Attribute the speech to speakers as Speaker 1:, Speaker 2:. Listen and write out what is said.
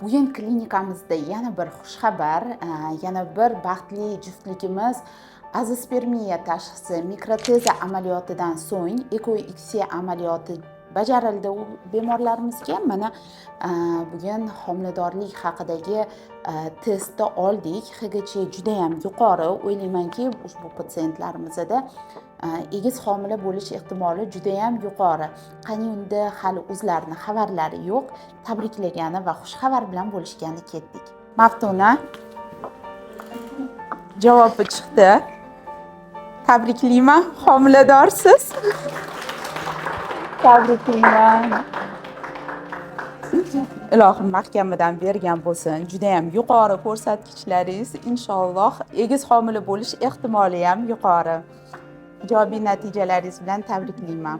Speaker 1: Bugun klinikamizda yana bir xushxabar, yana bir baxtli juftligimiz azospermiya tashxisi mikroteza amaliyotidan so'ng ekoiksiya amaliyoti bajarildi. U bemorlarimizga mana bugun homiladorlik haqidagi testni oldik. HGC juda ham yuqori. O'ylaymanki, ushbu patsientlarimizda egiz homila bo'lish ehtimoli juda ham yuqori. Qani unda hali o'zlarini xabarlari yo'q. Tabriklagani va xushxabar bilan bo'lishgani ketdik. Maftuna javobi chiqdi. Tabriklayman, homiladorsiz. Tabriklayman. Ilohim mahkamidan bergan bo'lsin. Juda ham yuqori ko'rsatkichlaringiz, inshaalloh egiz homila bo'lish ehtimoli ham yuqori. Ijobiy natijalaringiz bilan tabriklayman.